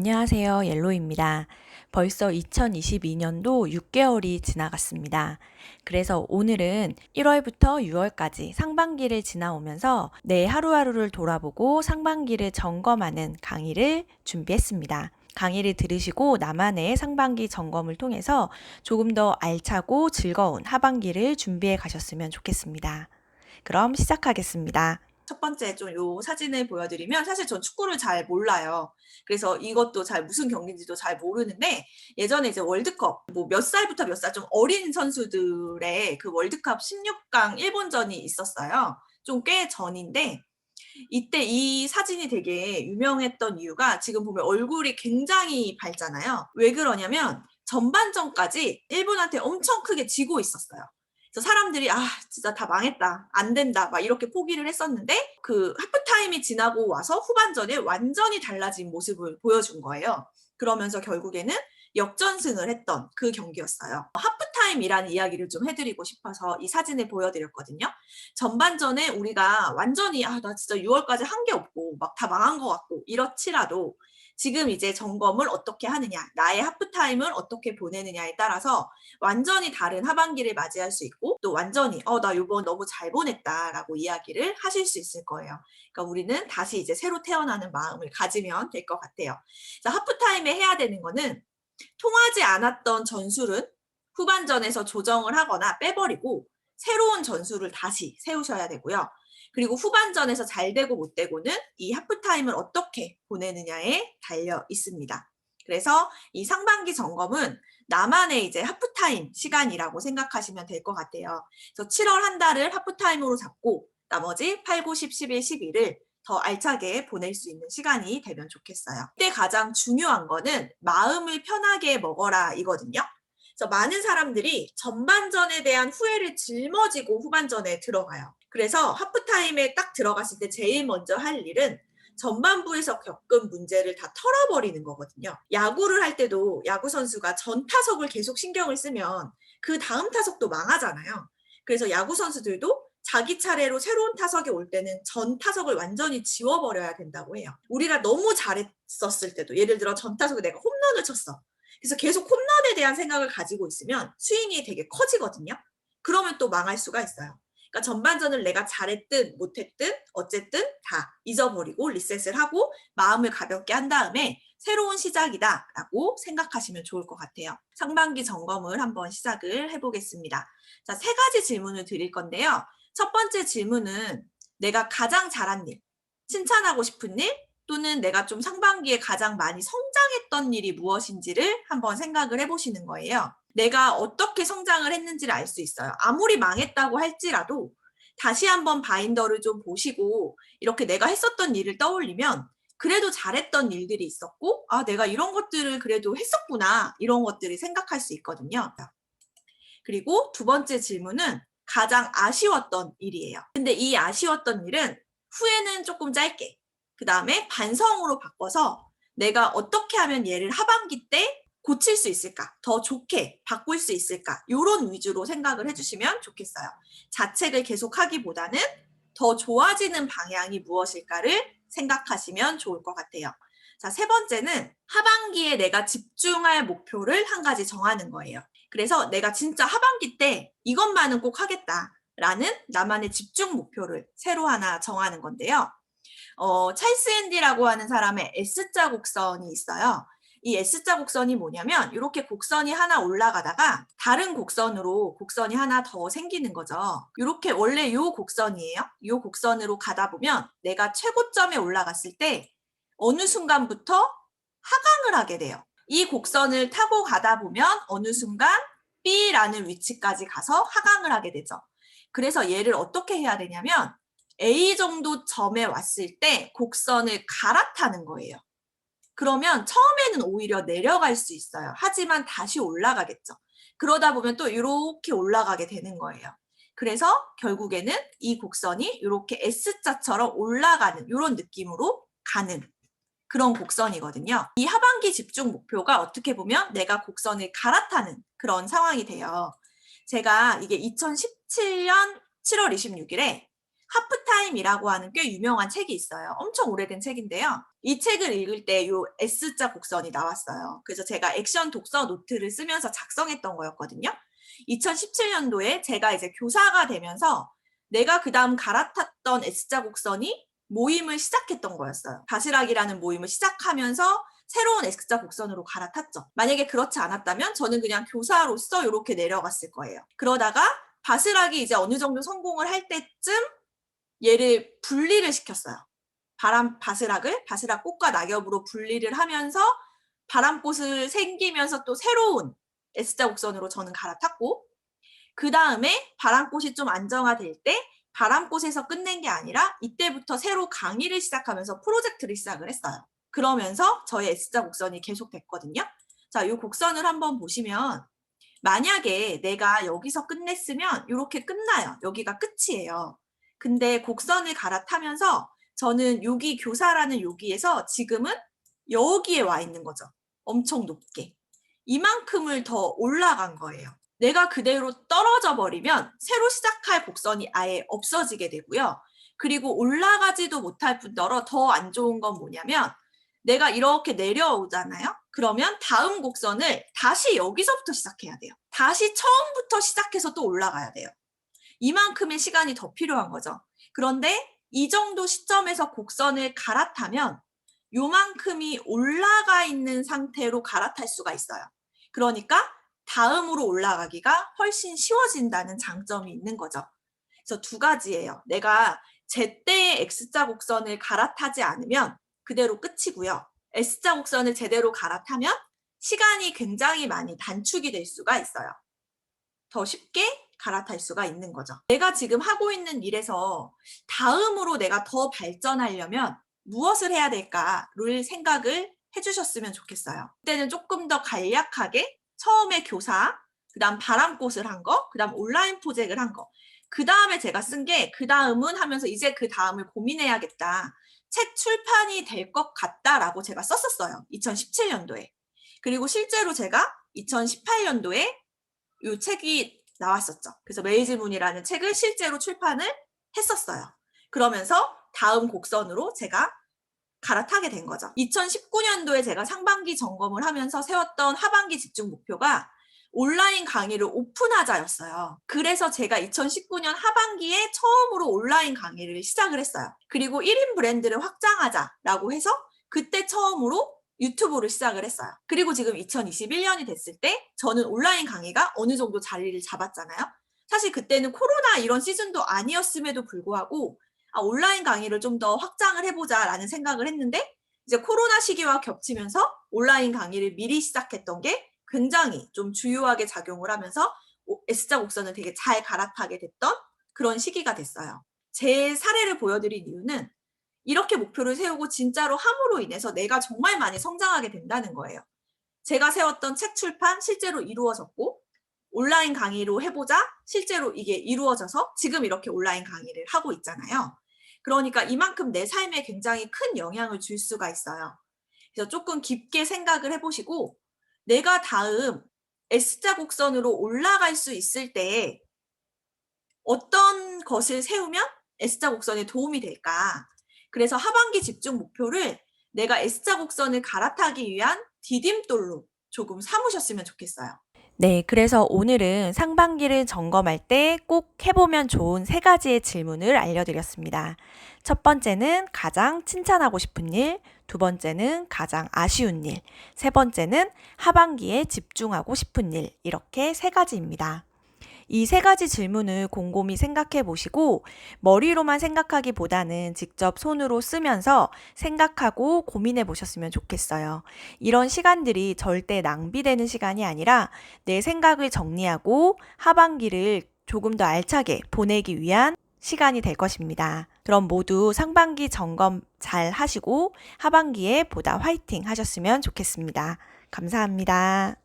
안녕하세요. 옐로입니다. 벌써 2022년도 6개월이 지나갔습니다. 그래서 오늘은 1월부터 6월까지 상반기를 지나오면서 내 하루하루를 돌아보고 상반기를 점검하는 강의를 준비했습니다. 강의를 들으시고 나만의 상반기 점검을 통해서 조금 더 알차고 즐거운 하반기를 준비해 가셨으면 좋겠습니다. 그럼 시작하겠습니다. 첫 번째 좀 요 사진을 보여드리면 사실 전 축구를 잘 몰라요. 그래서 이것도 잘 무슨 경기인지도 잘 모르는데 예전에 이제 월드컵 뭐 몇 살부터 몇 살 좀 어린 선수들의 그 월드컵 16강 일본전이 있었어요. 좀 꽤 전인데 이때 이 사진이 되게 유명했던 이유가 지금 보면 얼굴이 굉장히 밝잖아요. 왜 그러냐면 전반전까지 일본한테 엄청 크게 지고 있었어요. 그래서 사람들이 진짜 다 망했다, 안 된다 막 이렇게 포기를 했었는데 그 하프타임이 지나고 와서 후반전에 완전히 달라진 모습을 보여준 거예요. 그러면서 결국에는 역전승을 했던 그 경기였어요. 하프타임이라는 이야기를 좀 해드리고 싶어서 이 사진을 보여드렸거든요. 전반전에 우리가 완전히 나 진짜 6월까지 한 게 없고 막 다 망한 것 같고 이렇지라도 지금 이제 점검을 어떻게 하느냐, 나의 하프타임을 어떻게 보내느냐에 따라서 완전히 다른 하반기를 맞이할 수 있고 또 완전히 나 요번 너무 잘 보냈다라고 이야기를 하실 수 있을 거예요. 그러니까 우리는 다시 이제 새로 태어나는 마음을 가지면 될 것 같아요. 그래서 하프타임에 해야 되는 거는 통하지 않았던 전술은 후반전에서 조정을 하거나 빼버리고 새로운 전술을 다시 세우셔야 되고요. 그리고 후반전에서 잘 되고 못 되고는 이 하프타임을 어떻게 보내느냐에 달려 있습니다. 그래서 이 상반기 점검은 나만의 이제 하프타임 시간이라고 생각하시면 될 것 같아요. 그래서 7월 한 달을 하프타임으로 잡고 나머지 8, 9, 10, 11, 12를 더 알차게 보낼 수 있는 시간이 되면 좋겠어요. 이때 가장 중요한 거는 마음을 편하게 먹어라 이거든요. 그래서 많은 사람들이 전반전에 대한 후회를 짊어지고 후반전에 들어가요. 그래서 하프타임에 딱 들어갔을 때 제일 먼저 할 일은 전반부에서 겪은 문제를 다 털어버리는 거거든요. 야구를 할 때도 야구 선수가 전 타석을 계속 신경을 쓰면 그 다음 타석도 망하잖아요. 그래서 야구 선수들도 자기 차례로 새로운 타석이 올 때는 전 타석을 완전히 지워버려야 된다고 해요. 우리가 너무 잘했었을 때도 예를 들어 전 타석에 내가 홈런을 쳤어. 그래서 계속 홈런에 대한 생각을 가지고 있으면 스윙이 되게 커지거든요. 그러면 또 망할 수가 있어요. 그러니까 전반전을 내가 잘했든 못했든 어쨌든 다 잊어버리고 리셋을 하고 마음을 가볍게 한 다음에 새로운 시작이다라고 생각하시면 좋을 것 같아요. 상반기 점검을 한번 시작을 해보겠습니다. 자, 3가지 질문을 드릴 건데요. 첫 번째 질문은 내가 가장 잘한 일, 칭찬하고 싶은 일, 또는 내가 좀 상반기에 가장 많이 성장했던 일이 무엇인지를 한번 생각을 해보시는 거예요. 내가 어떻게 성장을 했는지를 알 수 있어요. 아무리 망했다고 할지라도 다시 한번 바인더를 좀 보시고 이렇게 내가 했었던 일을 떠올리면 그래도 잘했던 일들이 있었고 내가 이런 것들을 그래도 했었구나 이런 것들을 생각할 수 있거든요. 그리고 두 번째 질문은 가장 아쉬웠던 일이에요. 근데 이 아쉬웠던 일은 후에는 조금 짧게 그 다음에 반성으로 바꿔서 내가 어떻게 하면 얘를 하반기 때 고칠 수 있을까? 더 좋게 바꿀 수 있을까? 이런 위주로 생각을 해주시면 좋겠어요. 자책을 계속하기보다는 더 좋아지는 방향이 무엇일까를 생각하시면 좋을 것 같아요. 자, 세 번째는 하반기에 내가 집중할 목표를 한 가지 정하는 거예요. 그래서 내가 진짜 하반기 때 이것만은 꼭 하겠다라는 나만의 집중 목표를 새로 하나 정하는 건데요. 찰스 앤디라고 하는 사람의 S자 곡선이 있어요. 이 S자 곡선이 뭐냐면 이렇게 곡선이 하나 올라가다가 다른 곡선으로 곡선이 하나 더 생기는 거죠. 이렇게 원래 이 곡선이에요. 이 곡선으로 가다 보면 내가 최고점에 올라갔을 때 어느 순간부터 하강을 하게 돼요. 이 곡선을 타고 가다 보면 어느 순간 B라는 위치까지 가서 하강을 하게 되죠. 그래서 얘를 어떻게 해야 되냐면 A 정도 점에 왔을 때 곡선을 갈아타는 거예요. 그러면 처음에는 오히려 내려갈 수 있어요. 하지만 다시 올라가겠죠. 그러다 보면 또 이렇게 올라가게 되는 거예요. 그래서 결국에는 이 곡선이 이렇게 S자처럼 올라가는 이런 느낌으로 가는 그런 곡선이거든요. 이 하반기 집중 목표가 어떻게 보면 내가 곡선을 갈아타는 그런 상황이 돼요. 제가 이게 2017년 7월 26일에 하프타임이라고 하는 꽤 유명한 책이 있어요. 엄청 오래된 책인데요. 이 책을 읽을 때 요 S자 곡선이 나왔어요. 그래서 제가 액션 독서 노트를 쓰면서 작성했던 거였거든요. 2017년도에 제가 이제 교사가 되면서 내가 그 다음 갈아탔던 S자 곡선이 모임을 시작했던 거였어요. 바스락이라는 모임을 시작하면서 새로운 S자 곡선으로 갈아탔죠. 만약에 그렇지 않았다면 저는 그냥 교사로서 이렇게 내려갔을 거예요. 그러다가 바스락이 이제 어느 정도 성공을 할 때쯤 얘를 분리를 시켰어요. 바스락 꽃과 낙엽으로 분리를 하면서 바람꽃을 생기면서 또 새로운 S자 곡선으로 저는 갈아탔고, 그 다음에 바람꽃이 좀 안정화될 때 바람꽃에서 끝낸 게 아니라 이때부터 새로 강의를 시작하면서 프로젝트를 시작을 했어요. 그러면서 저의 S자 곡선이 계속됐거든요. 자, 이 곡선을 한번 보시면 만약에 내가 여기서 끝냈으면 이렇게 끝나요. 여기가 끝이에요. 근데 곡선을 갈아타면서 저는 여기 교사라는 여기에서 지금은 여기에 와 있는 거죠. 엄청 높게. 이만큼을 더 올라간 거예요. 내가 그대로 떨어져 버리면 새로 시작할 곡선이 아예 없어지게 되고요. 그리고 올라가지도 못할 뿐더러 더 안 좋은 건 뭐냐면 내가 이렇게 내려오잖아요. 그러면 다음 곡선을 다시 여기서부터 시작해야 돼요. 다시 처음부터 시작해서 또 올라가야 돼요. 이만큼의 시간이 더 필요한 거죠. 그런데 이 정도 시점에서 곡선을 갈아타면 요만큼이 올라가 있는 상태로 갈아탈 수가 있어요. 그러니까 다음으로 올라가기가 훨씬 쉬워진다는 장점이 있는 거죠. 그래서 두 가지예요. 내가 제때의 X자 곡선을 갈아타지 않으면 그대로 끝이고요. S자 곡선을 제대로 갈아타면 시간이 굉장히 많이 단축이 될 수가 있어요. 더 쉽게 갈아탈 수가 있는 거죠. 내가 지금 하고 있는 일에서 다음으로 내가 더 발전하려면 무엇을 해야 될까를 생각을 해주셨으면 좋겠어요. 그때는 조금 더 간략하게 처음에 교사, 그 다음 바람꽃을 한 거, 그 다음 온라인 프로젝트를 한 거, 그 다음에 제가 쓴 게 그 다음은 하면서 이제 그 다음을 고민해야겠다. 책 출판이 될 것 같다라고 제가 썼었어요. 2017년도에. 그리고 실제로 제가 2018년도에 이 책이 나왔었죠. 그래서 메이즈문이라는 책을 실제로 출판을 했었어요. 그러면서 다음 곡선으로 제가 갈아타게 된 거죠. 2019년도에 제가 상반기 점검을 하면서 세웠던 하반기 집중 목표가 온라인 강의를 오픈하자였어요. 그래서 제가 2019년 하반기에 처음으로 온라인 강의를 시작을 했어요. 그리고 1인 브랜드를 확장하자라고 해서 그때 처음으로 유튜브를 시작을 했어요. 그리고 지금 2021년이 됐을 때 저는 온라인 강의가 어느 정도 자리를 잡았잖아요. 사실 그때는 코로나 이런 시즌도 아니었음에도 불구하고 온라인 강의를 좀 더 확장을 해보자라는 생각을 했는데 이제 코로나 시기와 겹치면서 온라인 강의를 미리 시작했던 게 굉장히 좀 주요하게 작용을 하면서 S자 곡선을 되게 잘 갈아타게 됐던 그런 시기가 됐어요. 제 사례를 보여드린 이유는 이렇게 목표를 세우고 진짜로 함으로 인해서 내가 정말 많이 성장하게 된다는 거예요. 제가 세웠던 책 출판 실제로 이루어졌고 온라인 강의로 해보자 실제로 이게 이루어져서 지금 이렇게 온라인 강의를 하고 있잖아요. 그러니까 이만큼 내 삶에 굉장히 큰 영향을 줄 수가 있어요. 그래서 조금 깊게 생각을 해보시고 내가 다음 S자 곡선으로 올라갈 수 있을 때 어떤 것을 세우면 S자 곡선에 도움이 될까? 그래서 하반기 집중 목표를 내가 S자 곡선을 갈아타기 위한 디딤돌로 조금 삼으셨으면 좋겠어요. 네, 그래서 오늘은 상반기를 점검할 때 꼭 해보면 좋은 3가지의 질문을 알려드렸습니다. 첫 번째는 가장 칭찬하고 싶은 일, 두 번째는 가장 아쉬운 일, 세 번째는 하반기에 집중하고 싶은 일, 이렇게 3가지입니다. 이 3가지 질문을 곰곰이 생각해 보시고 머리로만 생각하기보다는 직접 손으로 쓰면서 생각하고 고민해 보셨으면 좋겠어요. 이런 시간들이 절대 낭비되는 시간이 아니라 내 생각을 정리하고 하반기를 조금 더 알차게 보내기 위한 시간이 될 것입니다. 그럼 모두 상반기 점검 잘 하시고 하반기에 보다 화이팅 하셨으면 좋겠습니다. 감사합니다.